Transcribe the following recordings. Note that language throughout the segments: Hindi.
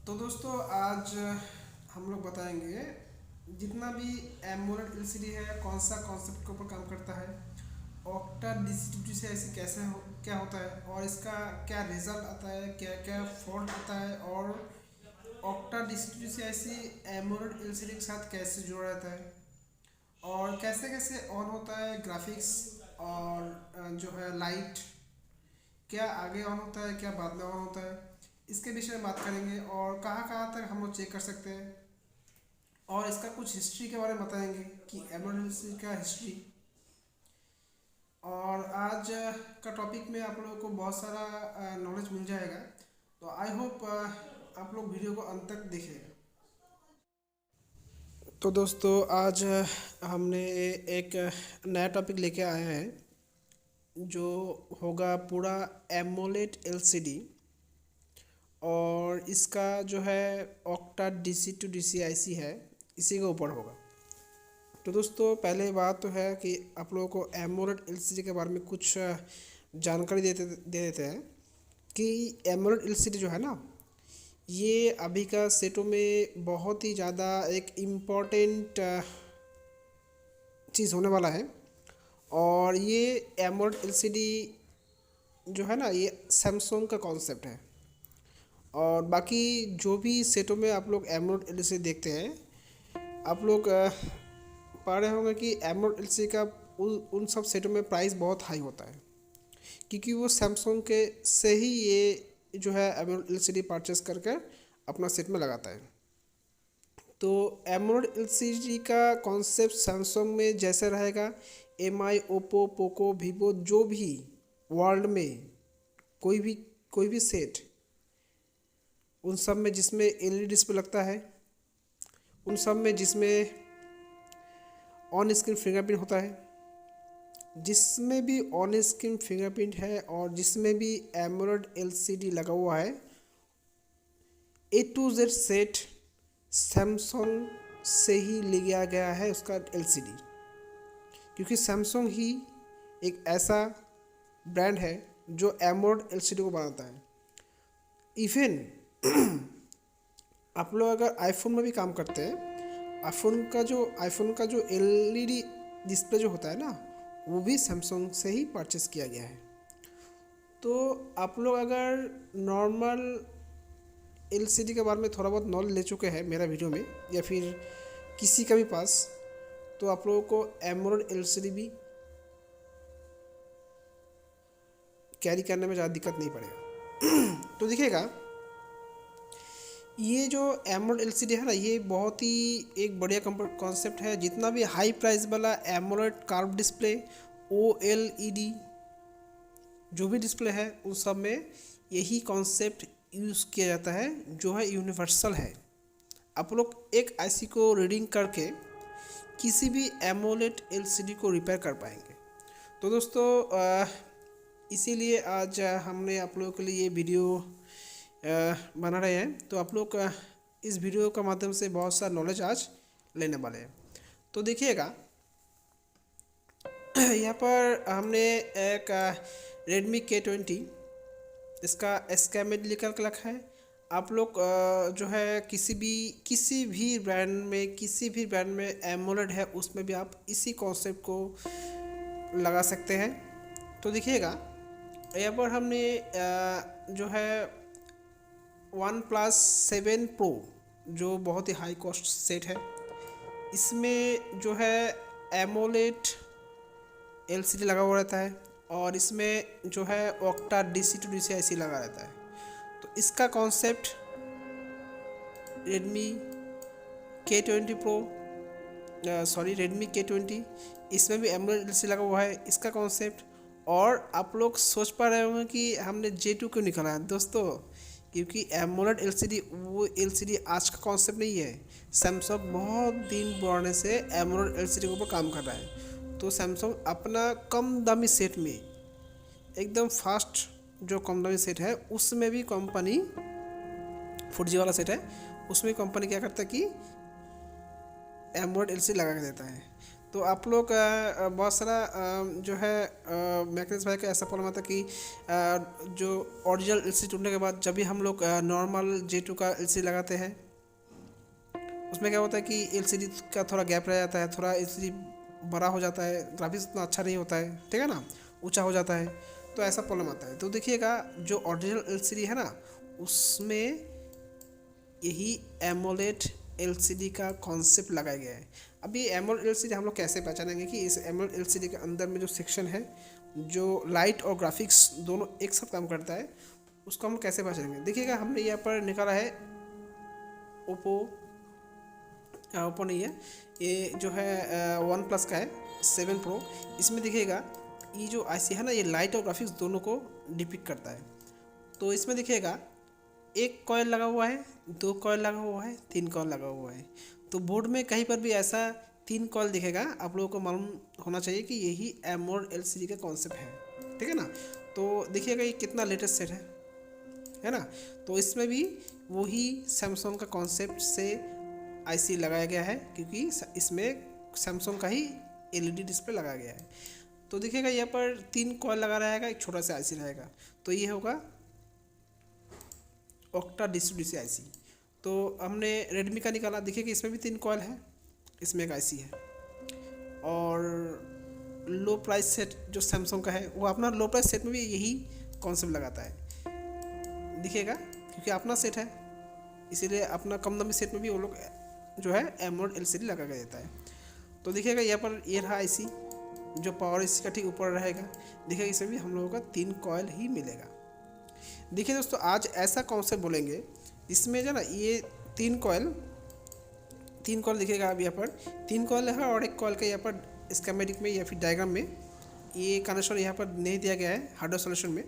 तो दोस्तों आज हम लोग बताएंगे जितना भी एमोलेड एलसीडी है कौन सा कॉन्सेप्ट के ऊपर काम करता है। ऑक्टा डिस्ट्रीब्यूटर से ऐसे कैसे क्या होता है और इसका क्या रिजल्ट आता है, क्या क्या फॉल्ट आता है, और ऑक्टा डिस्ट्रीब्यूटर से ऐसी एमोलेड एलसीडी के साथ कैसे जुड़ा रहता है, और कैसे कैसे ऑन होता है ग्राफिक्स, और जो है लाइट क्या आगे ऑन होता है क्या बाद में ऑन होता है, इसके विषय में बात करेंगे। और कहाँ कहाँ तक हम लोग चेक कर सकते हैं, और इसका कुछ हिस्ट्री के बारे में बताएंगे कि एमरजेंसी का हिस्ट्री। और आज का टॉपिक में आप लोगों को बहुत सारा नॉलेज मिल जाएगा। तो आई होप आप लोग वीडियो को अंत तक देखेगा। तो दोस्तों आज हमने एक नया टॉपिक लेके आए हैं जो होगा पूरा एमोलेड एलसीडी, और इसका जो है octa DC to DC IC है, इसी के ऊपर होगा। तो दोस्तों पहले बात तो है कि आप लोगों को एमोलेड एलसीडी के बारे में कुछ जानकारी दे देते हैं कि एमोलेड एलसीडी जो है ना, ये अभी का सेटों में बहुत ही ज़्यादा एक इम्पॉर्टेंट चीज़ होने वाला है। और ये एमोलेड एलसीडी जो है ना, ये सैमसंग का कॉन्सेप्ट है। और बाकी जो भी सेटों में आप लोग एमोलेड एलसीडी देखते हैं, आप लोग पा रहे होंगे कि एमोलेड एलसीडी का उन सब सेटों में प्राइस बहुत हाई होता है, क्योंकि वो सैमसंग के से ही ये जो है एमोलेड एलसीडी परचेस करके अपना सेट में लगाता है। तो एमोलेड एलसीडी का कॉन्सेप्ट सैमसंग में जैसे रहेगा, एमआई, ओप्पो, पोको, वीवो, जो भी वर्ल्ड में कोई भी सेट, उन सब में जिसमें एलईडी डिस्प्ले लगता है, उन सब में जिसमें ऑन स्क्रीन फिंगरप्रिंट होता है, जिसमें भी ऑन स्क्रीन फिंगरप्रिंट है और जिसमें भी एमोलेड एलसीडी लगा हुआ है, ए टू जेड सेट सैमसंग से ही लिया गया है उसका एलसीडी। क्योंकि सैमसंग ही एक ऐसा ब्रांड है जो एमोलेड एलसीडी को बनाता है। इवन आप लोग अगर आईफोन में भी काम करते हैं, आईफोन का जो एलईडी डिस्प्ले जो होता है ना, वो भी सैमसंग से ही परचेस किया गया है। तो आप लोग अगर नॉर्मल एलसीडी के बारे में थोड़ा बहुत नॉलेज ले चुके हैं मेरा वीडियो में, या फिर किसी का भी पास, तो आप लोगों को एमोलेड एलसीडी भी कैरी करने में ज़्यादा दिक्कत नहीं पड़ेगा। तो देखिएगा, ये जो एमोलेड एलसीडी है ना, ये बहुत ही एक बढ़िया कॉन्सेप्ट है। जितना भी हाई प्राइस वाला एमोलेड कर्व डिस्प्ले, ओएलईडी जो भी डिस्प्ले है, उन सब में यही कॉन्सेप्ट यूज़ किया जाता है, जो है यूनिवर्सल है। आप लोग एक आईसी को रीडिंग करके किसी भी एमोलेड एलसीडी को रिपेयर कर पाएंगे। तो दोस्तों इसीलिए आज हमने आप लोगों के लिए ये वीडियो बना रहे हैं। तो आप लोग इस वीडियो के माध्यम से बहुत सा नॉलेज आज लेने वाले हैं। तो देखिएगा, यहाँ पर हमने एक रेडमी K20, इसका स्कैमेड लिखा के रखा है। आप लोग जो है किसी भी ब्रांड में एमोलेड है, उसमें भी आप इसी कॉन्सेप्ट को लगा सकते हैं। तो देखिएगा, यहाँ पर हमने जो है OnePlus 7 Pro, जो बहुत ही हाई कॉस्ट सेट है, इसमें जो है एमोलेड एलसीडी लगा हुआ रहता है, और इसमें जो है octa DC to DC IC लगा रहता है। तो इसका कॉन्सेप्ट रेडमी K20, इसमें भी एमोलेड एलसीडी लगा हुआ है, इसका कॉन्सेप्ट। और आप लोग सोच पा रहे होंगे कि हमने J2 क्यों निकाला है दोस्तों, क्योंकि एमोलेड एलसीडी वो एलसीडी आज का कॉन्सेप्ट नहीं है। सैमसंग बहुत दिन पुराने से एमोलेड एलसीडी के ऊपर काम कर रहा है। तो सैमसंग अपना कम दामी सेट में, एकदम फास्ट जो कम दामी सेट है, उसमें भी कंपनी 4G वाला सेट है, उसमें कंपनी क्या करता है कि एमोलेड एलसीडी लगा के देता है। तो आप लोग बहुत सारा जो है मैकेनिक्स भाई का ऐसा प्रॉब्लम आता है कि जो ओरिजिनल एलसीडी टूटने के बाद जब भी हम लोग नॉर्मल J2 का एलसीडी लगाते हैं, उसमें क्या होता है कि एलसीडी का थोड़ा गैप रह जाता है, थोड़ा एलसीडी बड़ा हो जाता है, ग्राफिक्स उतना अच्छा नहीं होता है, ठीक है ना, ऊंचा हो जाता है, तो ऐसा प्रॉब्लम आता है। तो देखिएगा जो ओरिजिनल एलसीडी है ना, उसमें यही एमोलेड एलसीडी का कॉन्सेप्ट लगाया गया है। अब ये एमोलेड एलसीडी हम लोग कैसे पहचानेंगे कि इस एमोलेड एलसीडी के अंदर में जो सेक्शन है, जो लाइट और ग्राफिक्स दोनों एक साथ काम करता है, उसको हम लोग कैसे पहचानेंगे। देखिएगा हमने यहाँ पर निकाला है ओप्पो नहीं है, ये जो है वन प्लस का है 7 प्रो। इसमें देखिएगा ये जो आईसी है ना, ये लाइट और ग्राफिक्स दोनों को डिपिक्ट करता है। तो इसमें देखिएगा एक कॉइल लगा हुआ है, 2 कॉइल लगा हुआ है, 3 कॉइल लगा हुआ है। तो बोर्ड में कहीं पर भी ऐसा 3 कॉइल दिखेगा, आप लोगों को मालूम होना चाहिए कि यही एमोलेड एलसीडी का कॉन्सेप्ट है, ठीक है ना। तो देखिएगा ये कितना लेटेस्ट सेट है ना। तो इसमें भी वही सैमसंग का कॉन्सेप्ट से आईसी लगाया गया है, क्योंकि इसमें सैमसंग का ही एलईडी डिस्प्ले लगाया गया है। तो देखिएगा यहाँ पर 3 कॉइल लगा रहेगा, एक छोटा सा आईसी रहेगा। तो ये होगा ऑक्टा DC आईसी। तो हमने रेडमी का निकाला, देखिए कि इसमें भी 3 कॉइल है, इसमें एक आईसी है। और लो प्राइस सेट जो सैमसंग का है, वो अपना लो प्राइस सेट में भी यही कॉन्सेप्ट लगाता है, दिखिएगा, क्योंकि अपना सेट है, इसीलिए अपना कम दामी सेट में भी वो लोग जो है एमोलेड एलसीडी लगा के देता है। तो देखिएगा यहाँ पर ये रहा आईसी, जो पावर आईसी का ठीक ऊपर रहेगा। देखिएगा इसमें भी हम लोगों का 3 कॉइल ही मिलेगा। देखिए दोस्तों, आज ऐसा कॉन्सेप्ट बोलेंगे इसमें जो ना, ये 3 कॉइल दिखेगा। अब यहाँ पर 3 कॉइल है और एक कॉइल का यहाँ पर स्कीमेटिक में या फिर डायग्राम में ये कनेक्शन यहाँ पर नहीं दिया गया है हार्डवेयर सॉल्यूशन में,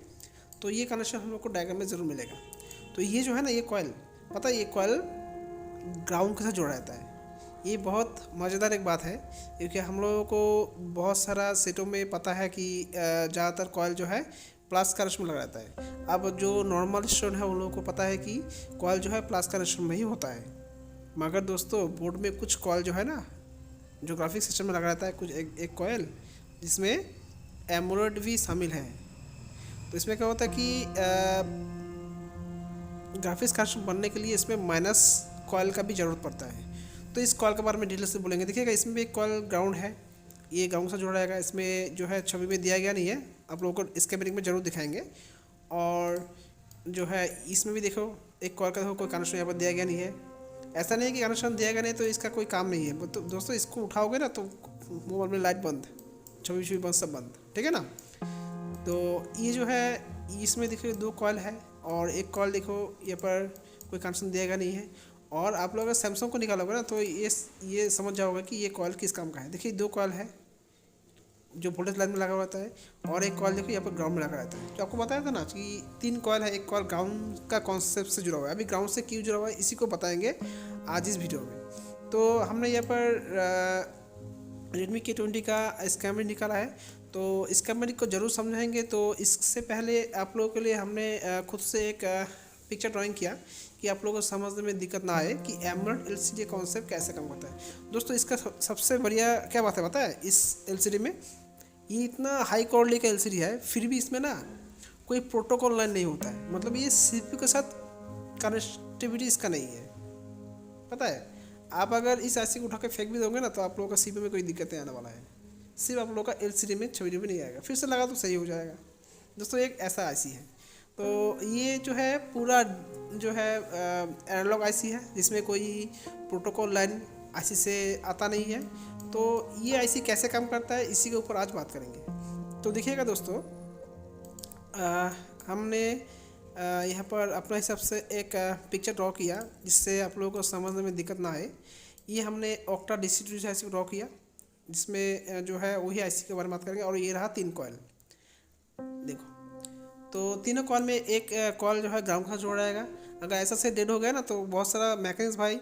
तो ये कनेक्शन हम लोग को डायग्राम में ज़रूर मिलेगा। तो ये जो है ना, ये कॉइल, पता है ये कॉइल ग्राउंड के साथ जुड़ा रहता है। ये बहुत मज़ेदार एक बात है, क्योंकि हम लोगों को बहुत सारा सेटों में पता है कि ज़्यादातर कॉइल जो है प्लस कनेक्शन में लगा रहता है। अब जो नॉर्मल स्टूडेंट है उन लोगों को पता है कि कॉइल जो है प्लस कनेक्शन में ही होता है। मगर दोस्तों, बोर्ड में कुछ कॉइल जो है ना, जो ग्राफिक सिस्टम में लगा रहता है, कुछ एक कॉइल जिसमें एमोलेड भी शामिल है। तो इसमें क्या होता है कि ग्राफिक्स कनेक्शन बनने के लिए इसमें माइनस कॉइल का भी ज़रूरत पड़ता है। तो इस कॉइल के बारे में डिटेल से बोलेंगे। देखिएगा इसमें भी एक कॉइल ग्राउंड है, ये ग्राउंड से जुड़ा रहेगा। इसमें जो है छवि में दिया गया नहीं है, आप लोगों को स्कीमेटिक में ज़रूर दिखाएंगे। और जो है इसमें भी देखो एक कॉइल का देखो कोई कनेक्शन यहाँ पर दिया गया नहीं है। ऐसा नहीं है कि कनेक्शन दिया गया नहीं तो इसका कोई काम नहीं है। तो दोस्तों, इसको उठाओगे ना तो मोबाइल में लाइट बंद, छवि बंद, सब बंद, ठीक है ना। तो ये जो है इसमें देखो 2 कॉइल है और एक कॉइल देखो यहाँ पर कोई कनेक्शन दिया गया नहीं है। और आप लोग अगर सैमसंग को निकालोगे ना तो ये समझ जाओगे कि ये कॉइल किस काम का है। देखिए 2 कॉइल है जो वोल्टेज लाइन में लगा रहता है, और एक कॉइल देखो यहाँ पर ग्राउंड में लगा रहता है। तो आपको बताया था ना कि 3 कॉइल है, एक कॉइल ग्राउंड का कॉन्सेप्ट से जुड़ा हुआ है। अभी ग्राउंड से क्यों जुड़ा हुआ है इसी को बताएंगे आज इस वीडियो में। तो हमने यहाँ पर Redmi K20 का स्कीमेटिक निकाला है, तो स्कीमेटिक को ज़रूर समझाएंगे। तो इससे पहले आप लोगों के लिए हमने खुद से एक पिक्चर ड्राइंग किया कि आप लोगों को समझने में दिक्कत ना आए कि एमोलेड एलसीडी कॉन्सेप्ट कैसे काम करता है। दोस्तों, इसका सबसे बढ़िया क्या बात है पता है, इस एलसीडी में ये इतना हाई क्वालिटी का एलसीडी है, फिर भी इसमें ना कोई प्रोटोकॉल लाइन नहीं होता है। मतलब ये CPU के साथ कनेक्टिविटी इसका नहीं है, पता है। आप अगर इस आईसी को उठा के फेंक भी दोगे ना तो आप लोगों का CPU में कोई दिक्कत नहीं आने वाला है। सिर्फ आप लोगों का एलसीडी में छवि भी नहीं आएगा, फिर से लगा तो सही हो जाएगा। दोस्तों, एक ऐसा आईसी है। तो ये जो है पूरा जो है एनालॉग आईसी है, जिसमें कोई प्रोटोकॉल लाइन आईसी से आता नहीं है। तो ये आईसी कैसे काम करता है इसी के ऊपर आज बात करेंगे। तो देखिएगा दोस्तों, हमने यहाँ पर अपना हिसाब से एक पिक्चर ड्रॉ किया जिससे आप लोगों को समझने में दिक्कत ना आए। ये हमने ऑक्टा DC आईसी को ड्रॉ किया, जिसमें जो है वही आईसी के बारे में बात करेंगे। और ये रहा 3 कॉइल, देखो। तो तीनों कॉल में एक कॉल जो है ग्राउंड के साथ जोड़ा रहेगा। अगर ऐसा से डेड हो गया ना तो बहुत सारा मैकेनिक्स भाई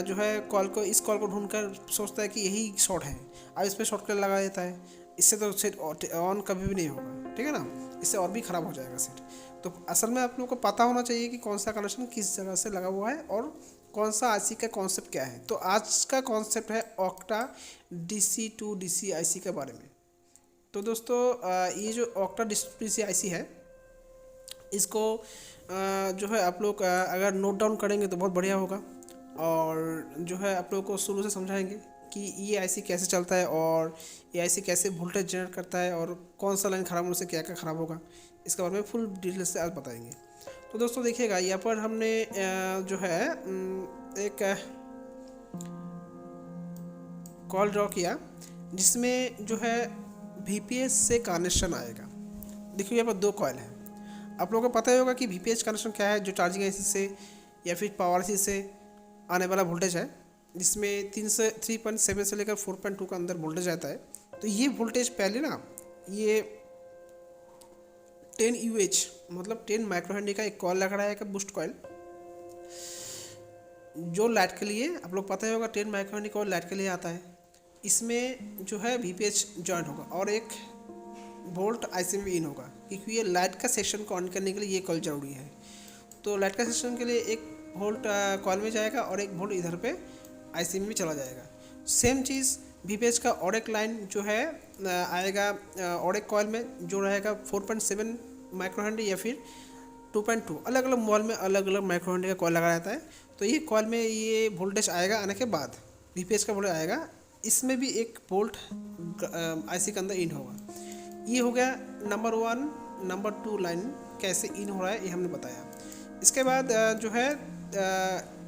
जो है इस कॉल को ढूंढकर सोचता है कि यही शॉर्ट है, अब इस पर शॉर्ट कर लगा देता है। इससे तो सेट ऑन कभी भी नहीं होगा, ठीक है ना, इससे और भी ख़राब हो जाएगा सेट। तो असल में आप लोगों को पता होना चाहिए कि कौन सा कनेक्शन किस जगह से लगा हुआ है और कौन सा आईसी का कॉन्सेप्ट क्या है। तो आज का कॉन्सेप्ट है octa DC to DC IC के बारे में। तो दोस्तों ये जो ऑक्टा DC आईसी है, इसको जो है आप लोग अगर नोट डाउन करेंगे तो बहुत बढ़िया होगा। और जो है आप लोग को शुरू से समझाएंगे कि ये आईसी कैसे चलता है और ये आईसी कैसे वोल्टेज जनरेट करता है और कौन सा लाइन ख़राब होने से क्या क्या ख़राब होगा, इसके बारे में फुल डिटेल से आज बताएंगे। तो दोस्तों देखिएगा, यहाँ पर हमने जो है एक कॉल ड्रॉ किया जिसमें जो है VPH से कनेक्शन आएगा। देखिए यहाँ पर 2 कॉइल है। आप लोगों को पता ही होगा कि VPH कनेक्शन क्या है, जो चार्जिंग आईसी से या फिर पावर आईसी से आने वाला वोल्टेज है, जिसमें 3.7 से लेकर 4.2 का अंदर वोल्टेज आता है। तो ये वोल्टेज पहले ना ये 10 UH मतलब 10 माइक्रोहेनरी का एक कॉइल लगा रहा है, बूस्ट कॉइल, जो लाइट के लिए आप लोग पता ही होगा 10 माइक्रोहेनरी कॉइल लाइट के लिए आता है। इसमें जो है VPH जॉइंट होगा और एक वोल्ट आईसी में इन होगा, क्योंकि ये लाइट का सेक्शन को ऑन करने के लिए ये कॉइल जरूरी है। तो लाइट का सेक्शन के लिए एक वोल्ट कॉइल में जाएगा और एक वोल्ट इधर पे आईसी में भी चला जाएगा। सेम चीज़ VPH का और एक लाइन जो है आएगा और एक कॉइल में, जो रहेगा 4.7 माइक्रोहेनरी या फिर 2.2, अलग अलग मॉल में अलग अलग माइक्रोहेनरी का कॉइल लगा रहता है। तो ये कॉइल में ये वोल्टेज आएगा, आने के बाद VPH का वोल्टेज आएगा, इसमें भी एक वोल्ट आईसी के अंदर इन होगा। ये हो गया नंबर 1। नंबर 2 लाइन कैसे इन हो रहा है ये हमने बताया। इसके बाद जो है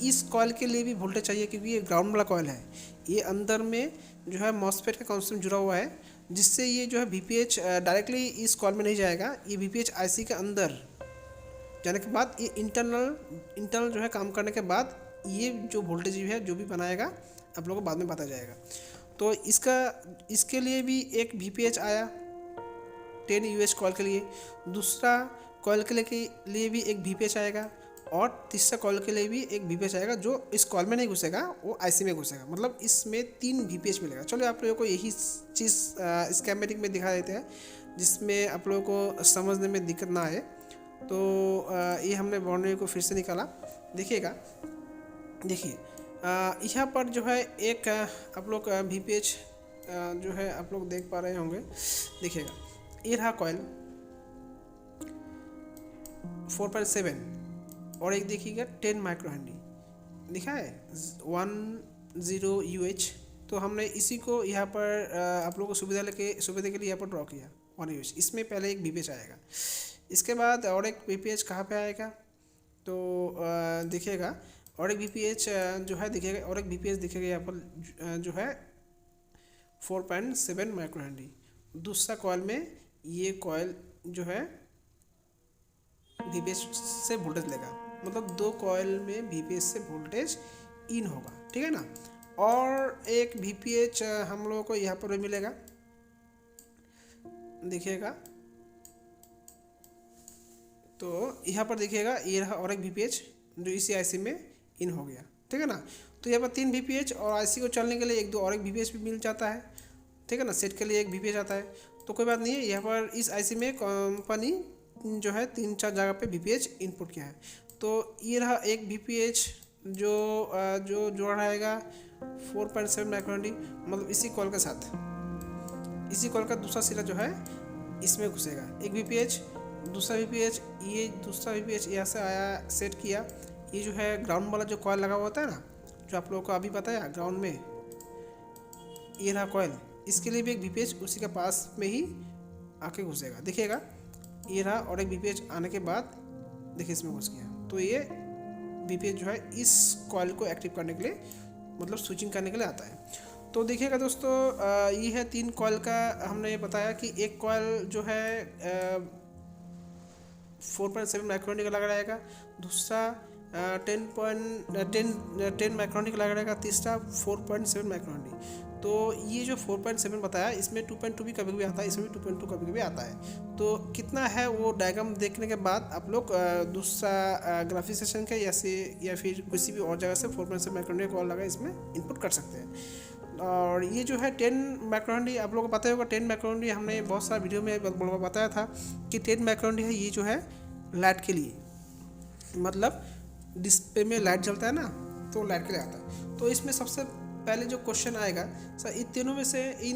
इस कॉइल के लिए भी वोल्टेज चाहिए, क्योंकि ये ग्राउंड वाला कॉइल है। ये अंदर में जो है मॉसफेट का कॉन्सेप्ट जुड़ा हुआ है, जिससे ये जो है VPH डायरेक्टली इस कॉइल में नहीं जाएगा। ये VPH आईसी के अंदर जाने के बाद ये इंटरनल जो है काम करने के बाद ये जो वोल्टेज है जो भी बनाएगा आप लोगों को बाद में पता जाएगा। तो इसके लिए भी एक VPH आया 10 UH कॉइल के लिए, दूसरा कॉइल के लिए भी एक VPH आएगा और तीसरा कॉइल के लिए भी एक VPH आएगा, जो इस कॉइल में नहीं घुसेगा, वो आईसी में घुसेगा। मतलब इसमें 3 VPH मिलेगा। चलो आप लोगों को यही चीज़ स्कीमेटिक में दिखा देते हैं, जिसमें आप लोगों को समझने में दिक्कत ना आए। तो ये हमने बाउंड्री को फिर से निकाला। देखिएगा, देखिए यहाँ पर जो है एक आप लोग VPH जो है आप लोग देख पा रहे होंगे। देखिएगा, ये रहा कॉइल 4.7 और एक देखिएगा 10 माइक्रोहेनरी दिखा है 10 UH। तो हमने इसी को यहाँ पर आप लोगों को सुविधा के लिए यहाँ पर ड्रॉ किया 1 UH। इसमें पहले एक VPH आएगा, इसके बाद और एक VPH कहाँ पे आएगा, तो देखिएगा और एक VPH जो है दिखेगा, और एक VPH दिखेगा यहाँ पर जो है 4.7 माइक्रोहेनरी। दूसरा कॉइल में ये कॉइल जो है VPH से वोल्टेज लेगा, मतलब 2 कॉइल में VPH से वोल्टेज इन होगा, ठीक है ना। और एक VPH हम लोगों को यहाँ पर भी मिलेगा, देखिएगा। तो यहाँ पर देखिएगा ये रहा और एक VPH जो इसी आईसी में इन हो गया, ठीक है ना। तो यहाँ पर 3 VPH और आईसी को चलने के लिए एक 2 और एक VPH भी मिल जाता है, ठीक है ना। सेट के लिए एक VPH आता है, तो कोई बात नहीं है। यहाँ पर इस आईसी में कंपनी जो है 3-4 जगह पे VPH इनपुट किया है। तो ये रहा एक VPH जो जोड़ा रहेगा 4.7 माइक्रोहेनरी, मतलब इसी कॉल के साथ, इसी कॉल का दूसरा सिरा जो है इसमें घुसेगा। एक VPH, दूसरा VPH, ये दूसरा VPH यहाँ से आया, सेट किया। ये जो है ग्राउंड वाला जो कॉइल लगा हुआ होता है ना, जो आप लोगों को अभी बताया ग्राउंड में, ये रहा कॉइल, इसके लिए भी एक VPH उसी के पास में ही आके घुसेगा। देखिएगा, ये रहा और एक VPH आने के बाद देखिए इसमें घुस गया। तो ये VPH जो है इस कॉइल को एक्टिव करने के लिए, मतलब स्विचिंग करने के लिए आता है। तो देखिएगा दोस्तों, ये है 3 कॉइल का हमने ये बताया कि एक कॉइल जो है 4.7 माइक्रोहेनरी का लगा रहेगा, दूसरा 10 माइक्रोहेनरी का लगा रहेगा, तीसरा 4.7 माइक्रोहेनरी। तो ये जो 4.7 बताया, इसमें 2.2 भी कभी कभी आता है, इसमें भी 2.2 कभी कभी आता है। तो कितना है वो डायग्राम देखने के बाद आप लोग दूसरा ग्राफिक सेशन का या फिर किसी भी और जगह से 4.7 माइक्रोहेनरी कॉल लगा इसमें इनपुट कर सकते हैं। और ये जो है 10 माइक्रोहेनरी, आप लोगों को पता होगा 10 माइक्रोहेनरी हमने बहुत सारा वीडियो में बताया था कि 10 माइक्रोहेनरी है। ये जो है लाइट के लिए, मतलब डिस्प्ले में लाइट जलता है ना, तो लाइट के लिए आता है। तो इसमें सबसे पहले जो क्वेश्चन आएगा सर, इन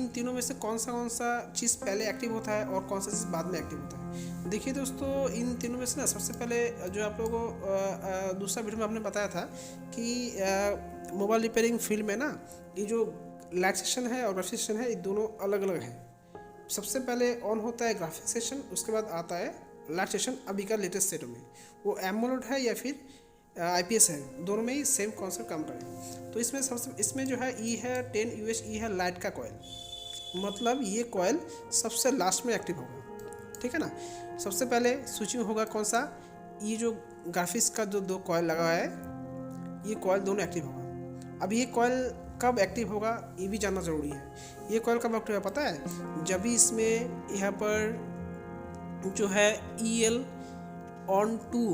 तीनों में से कौन सा चीज़ पहले एक्टिव होता है और कौन सा चीज़ बाद में एक्टिव होता है। देखिए दोस्तों, इन तीनों में से ना सबसे पहले जो आप लोगों को दूसरा वीडियो में आपने बताया था कि मोबाइल रिपेयरिंग फील्ड में ना ये जो लाइट सेक्शन है और ग्राफिक सेक्शन है, ये दोनों अलग अलग है। सबसे पहले ऑन होता है ग्राफिक सेक्शन, उसके बाद आता है लाइट सेक्शन। अभी का लेटेस्ट सेटों में वो एमोलेड है या फिर IPS है, दोनों में ही सेम कॉन्सेप्ट काम करें। तो इसमें जो है ई है 10 UH, ई है लाइट का कॉयल, मतलब ये कॉयल सबसे लास्ट में एक्टिव होगा, ठीक है ना। सबसे पहले स्विचिंग होगा कौन सा, ये जो ग्राफिक्स का जो दो कॉयल लगा है, ये कॉयल दोनों एक्टिव होगा। अब ये कॉयल कब एक्टिव होगा ये भी जानना ज़रूरी है। ये कॉयल कब एक्टिव है पता है, जब भी इसमें यहाँ पर जो है EL ऑन टू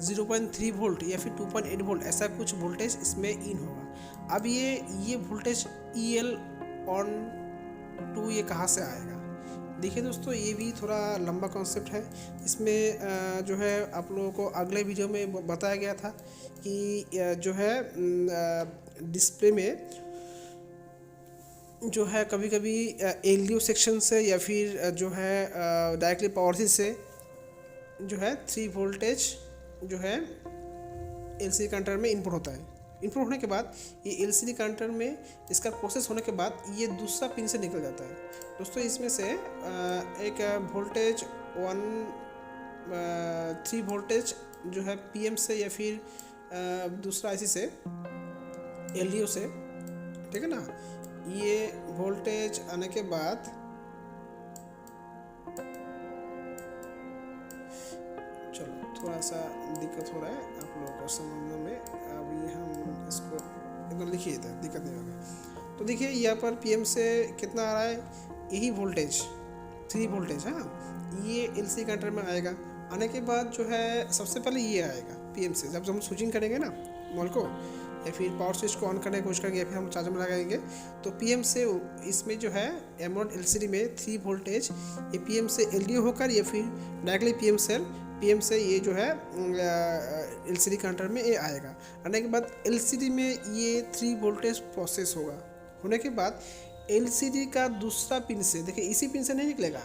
0.3 वोल्ट या फिर 2.8 वोल्ट ऐसा कुछ वोल्टेज इसमें इन होगा। अब ये वोल्टेज EL ऑन टू ये कहाँ से आएगा। देखिए दोस्तों, ये भी थोड़ा लंबा कॉन्सेप्ट है। इसमें जो है आप लोगों को अगले वीडियो में बताया गया था कि जो है डिस्प्ले में जो है कभी कभी LDO सेक्शन से या फिर जो है डायरेक्टली पावर से जो है 3 वोल्टेज जो है LCD काउंटर में इनपुट होता है। इनपुट होने के बाद ये LCD काउंटर में इसका प्रोसेस होने के बाद ये दूसरा पिन से निकल जाता है। दोस्तों, इसमें से एक वोल्टेज 3 वोल्टेज जो है PM से या फिर दूसरा IC से LDO से, ठीक है ना। ये वोल्टेज आने के बाद थोड़ा सा दिक्कत हो रहा है आप लोगों को समझने में। अभी हम इसको एकदम लिखिए था, दिक्कत नहीं होगा। तो देखिए यहाँ पर PM से कितना आ रहा है, यही वोल्टेज 3 वोल्टेज है, ये LCD काउंटर में आएगा। आने के बाद जो है सबसे पहले ये आएगा PM से, जब हम स्विचिंग करेंगे ना मॉल को या फिर पावर स्विच को ऑन करने की कोशिश करेंगे या फिर हम चार्जर में लगाएंगे, तो PM से इसमें जो है एमोलेड LCD में 3 वोल्टेज ये PM से LDO होकर या फिर डायरेक्टली PM से ये जो है LCD काउंटर में ये आएगा। आने के बाद LCD में ये 3 वोल्टेज प्रोसेस होगा। होने के बाद LCD का दूसरा पिन से, देखिए इसी पिन से नहीं निकलेगा,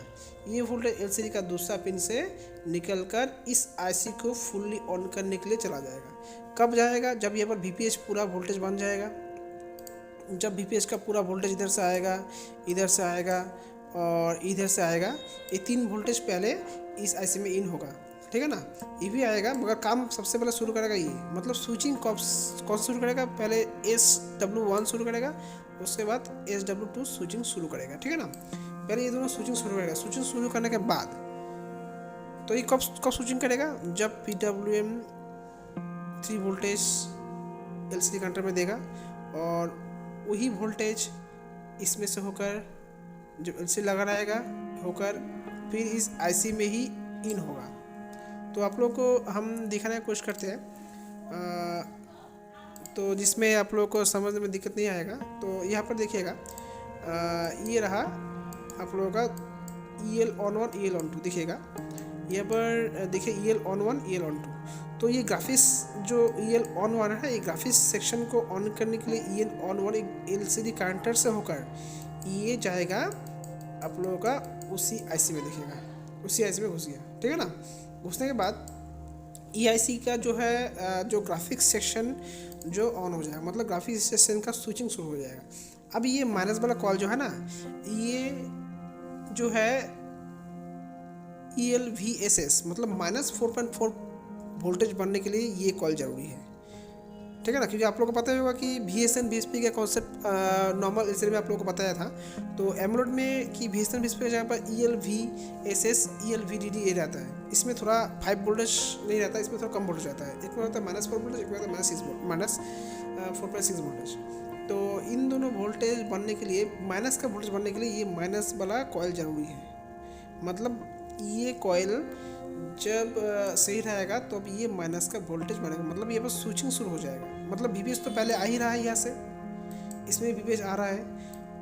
ये वोल्टेज LCD का दूसरा पिन से निकलकर इस IC को फुल्ली ऑन करने के लिए चला जाएगा। कब जाएगा, जब यहाँ पर VPH पूरा वोल्टेज बन जाएगा। जब VPH का पूरा वोल्टेज इधर से आएगा, इधर से आएगा और इधर से आएगा, ये 3 वोल्टेज पहले इस IC में इन होगा, ठीक है ना। ये भी आएगा मगर काम सबसे पहले शुरू करेगा ये, मतलब स्विचिंग कौन शुरू करेगा, पहले SW1 शुरू करेगा, उसके बाद SW2 स्विचिंग शुरू करेगा, ठीक है ना। पहले ये दोनों स्विचिंग शुरू करेगा। स्विचिंग शुरू करने के बाद तो ये कब स्विचिंग करेगा, जब PWM 3 वोल्टेज LCD काउंटर में देगा और वही वोल्टेज इसमें से होकर जब LCD लगा रहेगा होकर फिर इस IC में ही इन होगा। तो आप लोग को हम दिखाने की कोशिश करते हैं तो जिसमें आप लोग को समझने में दिक्कत नहीं आएगा। तो यहाँ पर देखिएगा, ये रहा आप लोगों का EL ऑन 1 EL ऑन 2 दिखेगा। यहाँ पर देखिए EL ऑन 1 EL ऑन 2। तो ये ग्राफिक्स जो EL ऑन 1 है, ये ग्राफिक्स सेक्शन को ऑन करने के लिए EL ऑन 1 एक LCD काउंटर से होकर ये जाएगा आप लोगों का उसी IC में, दिखेगा उसी IC में घुस गया, ठीक है ना। घुसने के बाद EIC का जो है जो ग्राफिक्स सेक्शन जो ऑन हो जाएगा, मतलब ग्राफिक्स सेक्शन का स्विचिंग शुरू हो जाएगा। अब ये माइनस वाला कॉल जो है ना, ये जो है ELVSS मतलब -4.4 वोल्टेज बनने के लिए ये कॉल ज़रूरी है, ठीक है ना। क्योंकि आप लोगों को पता ही होगा कि VSN VSP का कॉन्सेप्ट नॉर्मल LCD में आप लोगों को बताया था। तो एमोलेड में कि VSN VSP की जगह पर ELVSS ELVDD ये रहता है। इसमें थोड़ा 5 वोल्टेज नहीं रहता, इसमें थोड़ा कम वोल्टेज रहता है। एक में रहता है -4 वोल्टेज, एक में रहता है -4.6 वोल्टेज। तो इन दोनों वोल्टेज बनने के लिए, माइनस का वोल्टेज बनने के लिए ये माइनस वाला कॉइल ज़रूरी है। मतलब ये कॉइल जब सही रहेगा तो अब ये माइनस का वोल्टेज बनेगा, मतलब ये बस स्विचिंग शुरू हो जाएगा। मतलब VPH तो पहले आ ही रहा है, यहाँ से इसमें VPH आ रहा है,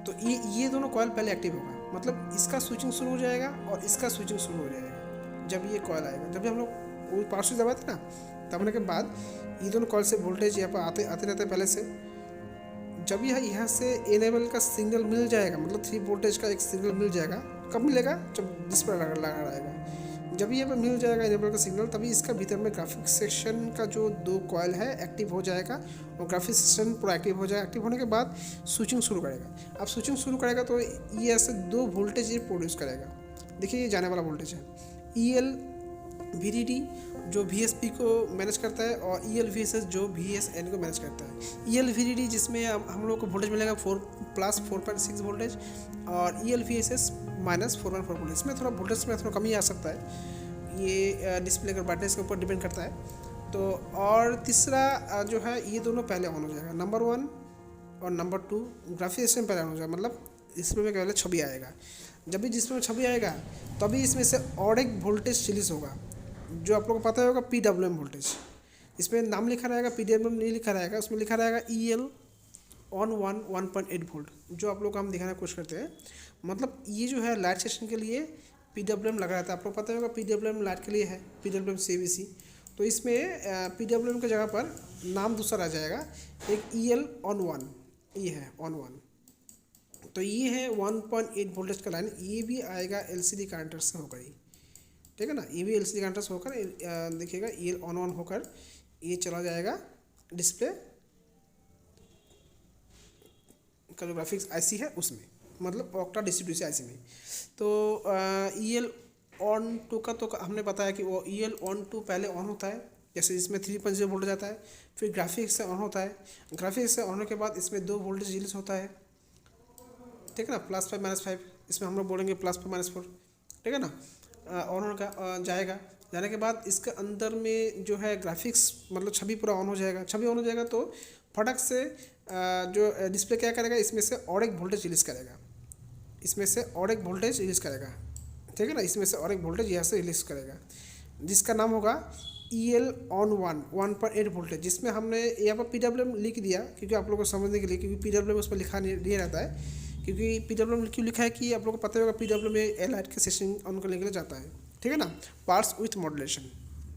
तो ये दोनों कॉइल पहले एक्टिव होगा, मतलब इसका स्विचिंग शुरू हो जाएगा और इसका स्विचिंग शुरू हो जाएगा जब ये कॉइल आएगा। जब हम लोग वो पावर स्विच दबाते ना, तब होने के बाद ये दोनों कॉइल से वोल्टेज यहाँ पर आते आते रहते हैं पहले से। जब यह यहाँ से एनेबल का सिग्नल मिल जाएगा, मतलब 3 वोल्टेज का एक सिग्नल मिल जाएगा, कब मिलेगा? जब डिस्प्ले लगा रहेगा। जब ये पर मिल जाएगा एनेबल का सिग्नल, तभी इसका भीतर में ग्राफिक्स सेक्शन का जो 2 कॉइल है एक्टिव हो जाएगा और ग्राफिक्स सेक्शन पूरा एक्टिव हो जाएगा। एक्टिव होने के बाद स्विचिंग शुरू करेगा। अब स्विचिंग शुरू करेगा तो ये ऐसे 2 वोल्टेज ये प्रोड्यूस करेगा। देखिए ये जाने वाला वोल्टेज है EL VDD जो VSP को मैनेज करता है और EL VSS जो VSN को मैनेज करता है। EL VDD जिसमें हम लोग को वोल्टेज मिलेगा 4+4.6 वोल्टेज और EL VSS -4.4 वोल्टेज। इसमें थोड़ा वोल्टेज में थोड़ा कमी आ सकता है, ये डिस्प्ले का ब्राइटनेस के ऊपर डिपेंड करता है। तो और तीसरा जो है ये दोनों पहले ऑन हो जाएगा, नंबर 1 और नंबर 2 ग्राफिक्स सिस्टम पहले ऑन हो जाएगा, मतलब डिस्प्ले में पहले छवि आएगा। जब भी डिस्प्ले में छवि आएगा तभी इसमें से और एक वोल्टेज रिलीज होगा जो आप लोगों को पता होगा PWM वोल्टेज। इसमें नाम लिखा रहेगा, PWM नहीं लिखा रहेगा, उसमें लिखा रहेगा EL ऑन 1.8 वोल्ट, जो आप लोग को हम दिखाने की कोशिश करते हैं। मतलब ये जो है लाइट सेक्शन के लिए PWM लगा रहता है, आप लोग पता होगा PWM लाइट के लिए है, PWM CVC। तो इसमें PWM की जगह पर नाम दूसरा आ जाएगा, एक EL ऑन 1, ये है ऑन 1। तो ये है 1.8 वोल्टेज का लाइन, ये भी आएगा LCD कनेक्टर से होकर ही, ठीक है ना। ये भी LCD कनेक्टर से होकर देखिएगा ये ऑन होकर ये चला जाएगा डिस्प्ले का जो ग्राफिक्स IC है उसमें, मतलब ऑक्टा DC-DC IC में। तो EL ऑन 2 का तो हमने बताया कि वो EL ऑन 2 पहले ऑन होता है, जैसे इसमें 3.0 वोल्टेज आता है, फिर ग्राफिक्स से ऑन होता है। ग्राफिक्स से ऑन होने के बाद इसमें 2 वोल्टेज रिलीज होता है, ठीक है ना, +5 -5। इसमें हम लोग बोलेंगे +4 -4, ठीक है ना। ऑन होगा जाएगा, जाने के बाद इसके अंदर में जो है ग्राफिक्स मतलब छवि पूरा ऑन हो जाएगा। छवि ऑन हो जाएगा तो फटक से जो डिस्प्ले क्या करेगा, इसमें से और एक वोल्टेज रिलीज़ करेगा, इसमें से और एक वोल्टेज रिलीज़ करेगा, ठीक है ना। इसमें से और एक वोल्टेज यहाँ से रिलीज़ करेगा जिसका नाम होगा EL ऑन 1.8 वोल्टेज, जिसमें हमने यहाँ पर PWM लिख दिया क्योंकि आप लोगों को समझने के लिए, क्योंकि PWM उस पर लिखा नहीं रहता है। क्योंकि PWM क्यों लिखा है कि आप लोगों को पता होगा PWM में लाइट के सेशन ऑन करने के लिए जाता है, ठीक है ना, पार्ट्स विथ मॉड्यूलेशन,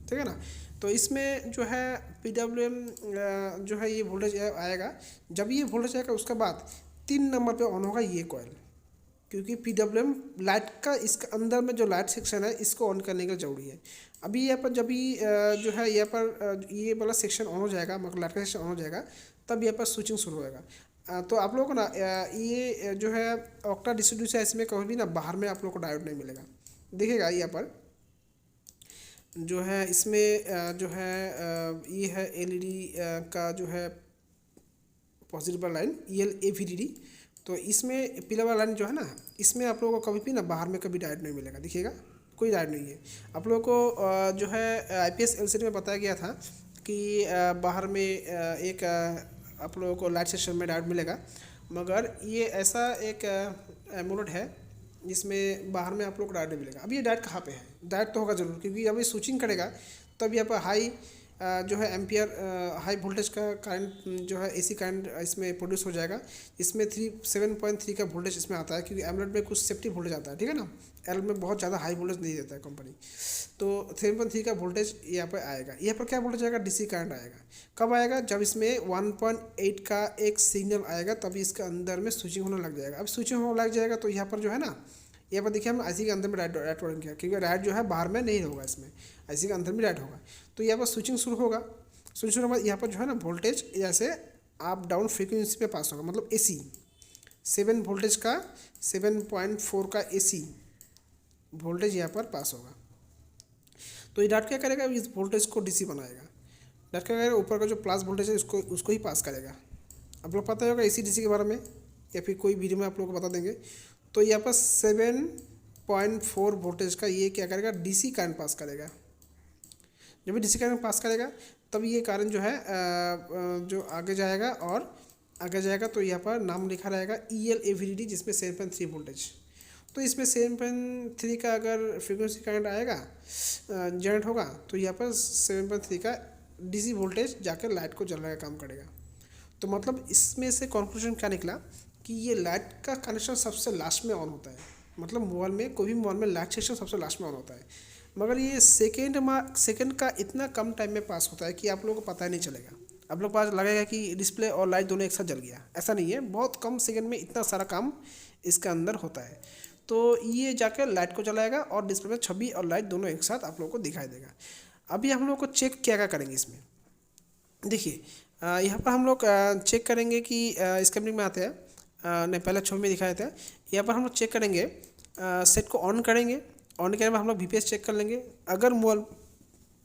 ठीक है ना। तो इसमें जो है PWM जो है ये वोल्टेज आएगा। जब ये वोल्टेज आएगा उसके बाद 3 नंबर पे ऑन होगा ये कॉइल, क्योंकि PWM लाइट का इसके अंदर में जो लाइट सेक्शन है इसको ऑन करने के लिए ज़रूरी है। अभी यहाँ पर जब भी जो है यहाँ पर ये वाला सेक्शन ऑन हो जाएगा, मतलब लाइट का सेक्शन ऑन हो जाएगा, तब यहाँ पर स्विचिंग शुरू होएगा। तो आप लोगों को ना ये जो है ऑक्टा DC-DC IC में कभी भी ना बाहर में आप लोग को डायोड नहीं मिलेगा। देखिएगा यहाँ पर जो है इसमें जो है ये है LED का जो है पॉजिटिव लाइन EL VDD। तो इसमें पीला वाला लाइन जो है ना, इसमें आप लोगों को कभी भी ना बाहर में कभी डायोड नहीं मिलेगा। देखिएगा कोई डायोड नहीं है। आप लोगों को जो है IPS LCD में बताया गया था कि बाहर में एक आप लोगों को लाइट सेक्शन में डायोड मिलेगा, मगर ये ऐसा एक एमुलेट है जिसमें बाहर में आप लोग को डायोड नहीं मिलेगा। अब ये डायोड कहाँ पे है? डायोड तो होगा ज़रूर, क्योंकि जब ये स्विचिंग करेगा तब यहाँ पर हाई जो है एम्पियर हाई वोल्टेज का करंट जो है AC करंट इसमें प्रोड्यूस हो जाएगा। इसमें 7.3 का वोल्टेज इसमें आता है, क्योंकि एमुलेट में कुछ सेफ्टी वोल्टेज आता है, ठीक है ना। एल में बहुत ज़्यादा हाई वोल्टेज नहीं देता है कंपनी, तो 7.3 का वोल्टेज यहाँ पर आएगा। यहाँ पर क्या वोल्टेज आएगा? DC करंट आएगा। कब आएगा? जब इसमें 1.8 का एक सिग्नल आएगा, तभी इसके अंदर में स्विचिंग होने लग जाएगा। अब स्विचिंग होने लग जाएगा तो यहाँ पर जो है ना, यहाँ पर देखिए हम IC के अंदर में डायोड वायरिंग किया, क्योंकि डायोड जो है बाहर में नहीं होगा, इसमें IC के अंदर में डायोड होगा। तो यहाँ पर स्विचिंग शुरू होगा। स्विचिंग शुरू होने के बाद यहाँ पर जो है ना वोल्टेज जैसे अप डाउन फ्रीक्वेंसी पे पास होगा, मतलब AC 7 वोल्टेज का 7.4 का AC वोल्टेज यहाँ पर पास होगा। तो ये डायोड क्या करेगा? इस वोल्टेज को DC बनाएगा। डायोड क्या करेगा? ऊपर का जो प्लस वोल्टेज है उसको ही पास करेगा। आप लोग पता होगा AC DC के बारे में, या फिर कोई वीडियो में आप लोग को बता देंगे। तो यहाँ पर 7.4 वोल्टेज का ये क्या करेगा? DC करंट पास करेगा। जब भी DC करंट पास करेगा तब ये करंट जो है जो आगे जाएगा और आगे जाएगा, तो यहाँ पर नाम लिखा रहेगा EL VDD, जिसमें 7.3 वोल्टेज। तो इसमें 7.3 का अगर फ्रीक्वेंसी करंट आएगा जनरेट होगा, तो यहाँ पर 7.3 का DC वोल्टेज जाकर लाइट को जलाने का काम करेगा। तो मतलब इसमें से कंक्लूजन क्या निकला कि ये लाइट का कनेक्शन सबसे लास्ट में ऑन होता है। मतलब मोबाइल में, कोई भी मोबाइल में लाइट सेक्शन सबसे लास्ट में ऑन होता है। मगर ये सेकेंड का इतना कम टाइम में पास होता है कि आप लोगों को पता ही नहीं चलेगा। आप लोग को पास लगेगा कि डिस्प्ले और लाइट दोनों एक साथ जल गया, ऐसा नहीं है। बहुत कम सेकंड में इतना सारा काम इसके अंदर होता है। तो ये जाकर लाइट को जलाएगा और डिस्प्ले में छवि और लाइट दोनों एक साथ आप लोगों को दिखाई देगा। अभी हम लोग को चेक क्या क्या करेंगे इसमें, देखिए यहाँ पर हम लोग चेक करेंगे कि इस कंपनी में आते हैं नहीं, पहले छवि में दिखाए थे। यहाँ पर हम लोग चेक करेंगे, सेट को ऑन करेंगे। ऑन करने में हम लोग VPS चेक कर लेंगे। अगर मोबाइल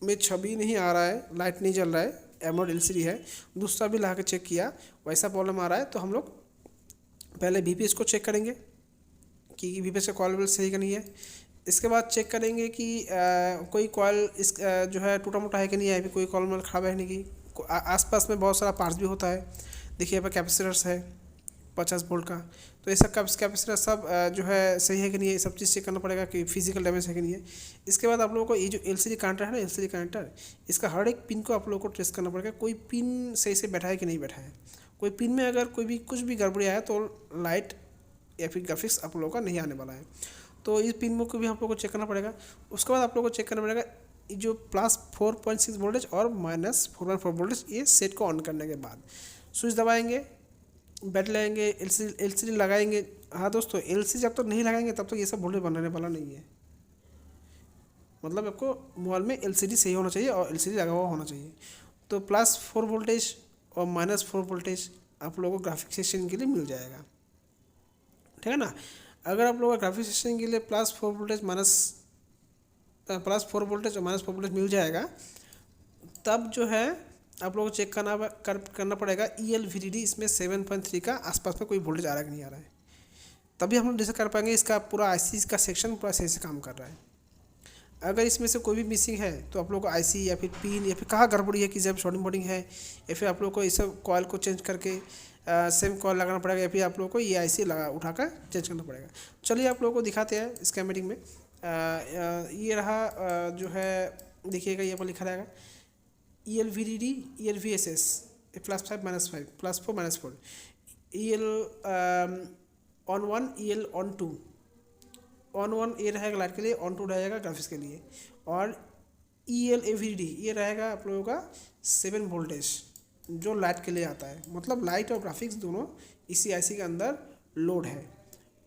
में छवि नहीं आ रहा है, लाइट नहीं जल रहा है, एमोलेड LCD है, दूसरा भी ला के चेक किया वैसा प्रॉब्लम आ रहा है, तो हम लोग पहले VPS को चेक करेंगे कि VPS का कॉइल सही का नहीं है। इसके बाद चेक करेंगे कि कोई कॉइल इस जो है टूटा मोटा है कि नहीं है, अभी कोई कॉइल खराब है नहीं कि आसपास में बहुत सारा पार्ट्स भी होता है। देखिए यहाँ पर कैपेसिटर्स है 50 वोल्ट का, तो ये सब कैपेसिटर सब जो है सही है कि नहीं है, सब चीज़ चेक करना पड़ेगा कि फिजिकल डैमेज है कि नहीं है। इसके बाद आप लोगों को ये जो LCD कनेक्टर है ना, LCD कनेक्टर, इसका हर एक पिन को आप लोगों को टेस्ट करना पड़ेगा, कोई पिन सही से बैठा है कि नहीं बैठा है। कोई पिन में अगर कोई भी कुछ भी गड़बड़ी आया तो लाइट या फिर ग्राफिक्स आप लोगों का नहीं आने वाला है। तो इस पिन को भी आप लोगों को चेक करना पड़ेगा। उसके बाद आप लोगों को चेक करना पड़ेगा जो +4.6 वोल्टेज और -4.4 वोल्टेज, ये सेट को ऑन करने के बाद स्विच दबाएंगे, बैटरी लगाएंगे, LCD लगाएंगे। हाँ दोस्तों, LCD जब तक नहीं लगाएंगे तब तक ये सब वोल्टेज बनाने वाला नहीं है। मतलब आपको मोबाइल में LCD सही होना चाहिए और LCD लगा हुआ होना चाहिए। तो +4 वोल्टेज और -4 वोल्टेज आप लोगों को ग्राफिक सेक्शन के लिए मिल जाएगा, ठीक है ना। अगर आप लोगों को ग्राफिक सेक्शन के लिए +4 वोल्टेज +4 वोल्टेज और -4 वोल्टेज मिल जाएगा, तब जो है आप लोगों को चेक करना पड़ेगा ELVDD इसमें 7.3 का आसपास में कोई वोल्टेज आ रहा है कि नहीं आ रहा है, तभी हम लोग डिसाइड कर पाएंगे इसका पूरा IC का सेक्शन पूरा सही से काम कर रहा है। अगर इसमें से कोई भी मिसिंग है तो आप लोग को IC या फिर पिन या फिर कहाँ गड़बड़ी है कि जब शॉर्टिंग बोर्डिंग है, या फिर आप लोग को इस सब कॉयल को चेंज करके सेम कॉयल लगाना पड़ेगा, या फिर आप लोग को ये IC उठाकर चेंज करना पड़ेगा। चलिए आप लोगों को दिखाते हैं स्कीमेटिक में। ये रहा जो है, देखिएगा ये पर लिखा रहेगा ELVDD ELVSS +5 -5 +4 -4 EL on 1 EL on 2 on 1 ये रहेगा लाइट के लिए, on 2 रहेगा ग्राफिक्स के लिए, और ELAVD ये रहेगा आप लोगों का 7 वोल्टेज जो लाइट के लिए आता है। मतलब लाइट और ग्राफिक्स दोनों इसी IC के अंदर लोड है,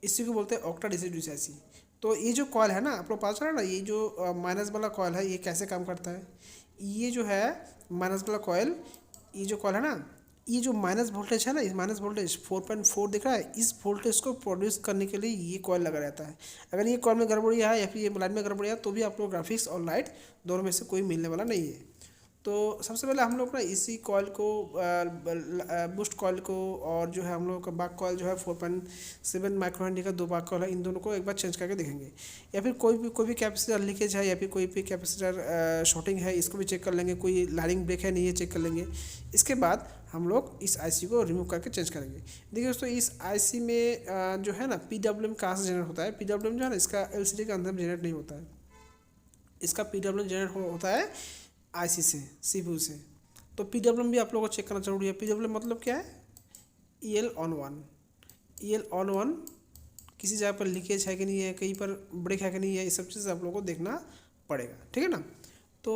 इसी को बोलते हैं ऑक्टा DC DC IC। तो ये जो कॉइल है ना, आप लोग पता चला ना, ये जो माइनस वाला कॉइल है ये कैसे काम करता है। ये जो है माइनस वाला कॉइल, ये जो कॉइल है ना, ये जो माइनस वोल्टेज है ना, इस माइनस वोल्टेज 4.4 दिख रहा है, इस वोल्टेज को प्रोड्यूस करने के लिए ये कॉइल लगा रहता है। अगर ये कॉइल में गड़बड़ी है या फिर ये लाइट में गड़बड़ी है तो भी आप लोग ग्राफिक्स और लाइट दोनों में से कोई मिलने वाला नहीं है। तो सबसे पहले हम लोग ना इसी कॉइल को बूस्ट कॉइल को, और जो है हम लोग का बाक कॉइल जो है 4.7 माइक्रोहेनरी का 2 बाक कॉइल है, इन दोनों को एक बार चेंज करके देखेंगे। या फिर कोई भी कैपेसिटर लीकेज है या फिर कोई भी कैपेसिटर शॉर्टिंग है, इसको भी चेक कर लेंगे। कोई लाइनिंग ब्रेक है नहीं है, चेक कर लेंगे। इसके बाद हम लोग इस IC को रिमूव करके चेंज करेंगे। देखिए दोस्तों, इस IC में जो है ना PWM कहाँ से जनरेट होता है। PWM जो है ना, इसका LCD के अंदर जनरेट नहीं होता है, इसका PWM जनरेट होता है IC से, CPU से। तो PWM भी आप लोगों को चेक करना जरूरी है। PWM मतलब क्या है, EL on 1 EL on 1 किसी जगह पर लीकेज है कि नहीं है, कहीं पर ब्रेक है कि नहीं है, ये सब चीज़ आप लोगों को देखना पड़ेगा, ठीक है ना। तो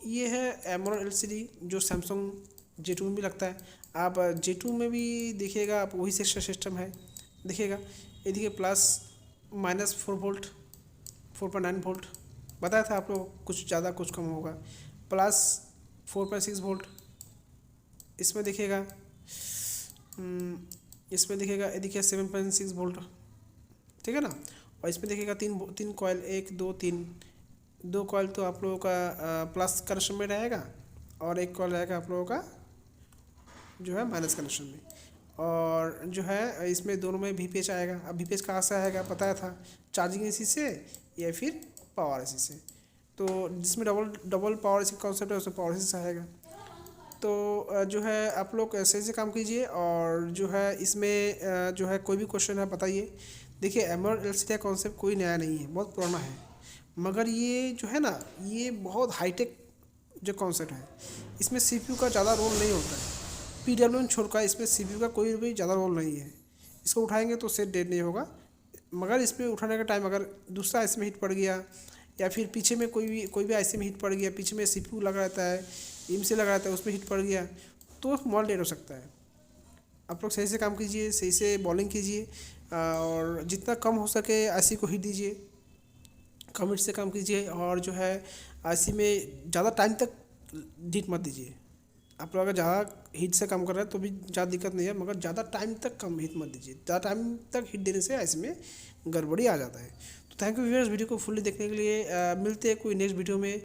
ये है एमोलेड LCD जो सैमसंग J2 में भी लगता है। आप J2 में भी देखिएगा, आप वही सिस्टम है, देखिएगा ये देखिए +-4 वोल्ट 4.9 वोल्ट बताया था आप लोग, कुछ ज़्यादा कुछ कम होगा। +4.6 वोल्ट इसमें देखिएगा, इसमें देखिएगा ये देखिए 7.6 वोल्ट, ठीक है ना। और इसमें देखिएगा तीन कॉइल, 1 2 3, 2 कॉइल तो आप लोगों का प्लस कनेक्शन में रहेगा और एक कॉइल रहेगा आप लोगों का जो है माइनस कनेक्शन में। और जो है इसमें दोनों में VPH आएगा। अब VPH कहाँ से आएगा बताया था, चार्जिंग AC से या फिर पावर AC से। तो जिसमें डबल पावर AC कॉन्सेप्ट है उसमें पावर AC से आएगा। तो जो है आप लोग सही से काम कीजिए, और जो है इसमें जो है कोई भी क्वेश्चन है बताइए। देखिए एमोलेड LCD का कॉन्सेप्ट कोई नया नहीं है, बहुत पुराना है, मगर ये जो है ना ये बहुत हाईटेक जो कॉन्सेप्ट है, इसमें CPU का ज़्यादा रोल नहीं होता है। PWM छोड़कर इसमें CPU का कोई भी ज़्यादा रोल नहीं है। इसको उठाएंगे तो सेट डेड नहीं होगा, मगर इसमें उठाने का टाइम अगर दूसरा इसमें हिट पड़ गया या फिर पीछे में कोई भी आईसी में हीट पड़ गया, पीछे में सीपीयू लगा रहता है, इमसी लगा रहता है, उसमें हीट पड़ गया तो मॉडल डेड हो सकता है। आप लोग सही से काम कीजिए, सही से बॉलिंग कीजिए और जितना कम हो सके आईसी को हीट दीजिए, कम हीट से काम कीजिए। और जो है आईसी में ज़्यादा टाइम तक हीट मत दीजिए। आप लोग अगर ज़्यादा हीट से काम कर रहे हैं तो भी ज़्यादा दिक्कत नहीं है, मगर ज़्यादा टाइम तक कम हीट मत दीजिए। ज़्यादा टाइम तक हीट देने से इसमें गड़बड़ी आ जाता है। तो थैंक यू व्यूअर्स, वीडियो को फुल्ली देखने के लिए। मिलते हैं कोई नेक्स्ट वीडियो में।